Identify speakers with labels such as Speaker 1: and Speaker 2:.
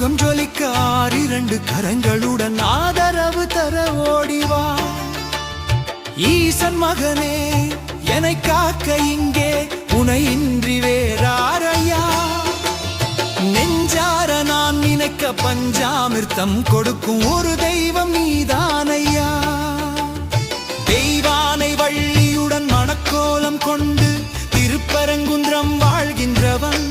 Speaker 1: முகம் ஜொலிக்க 2 கரங்களுடன் ஆதரவு தர ஓடிவா. ஈசன் மகனே என்னை காக்க இங்கே உனை இன்றி வேறாரையா. நெஞ்சார நான் நினைக்க பஞ்சாமிர்த்தம் கொடுக்கும் ஒரு தெய்வம் நீதானையா. தெய்வானை வள்ளியுடன் மணக்கோலம் கொண்டு திருப்பரங்குன்றம் வாழ்கின்றவன்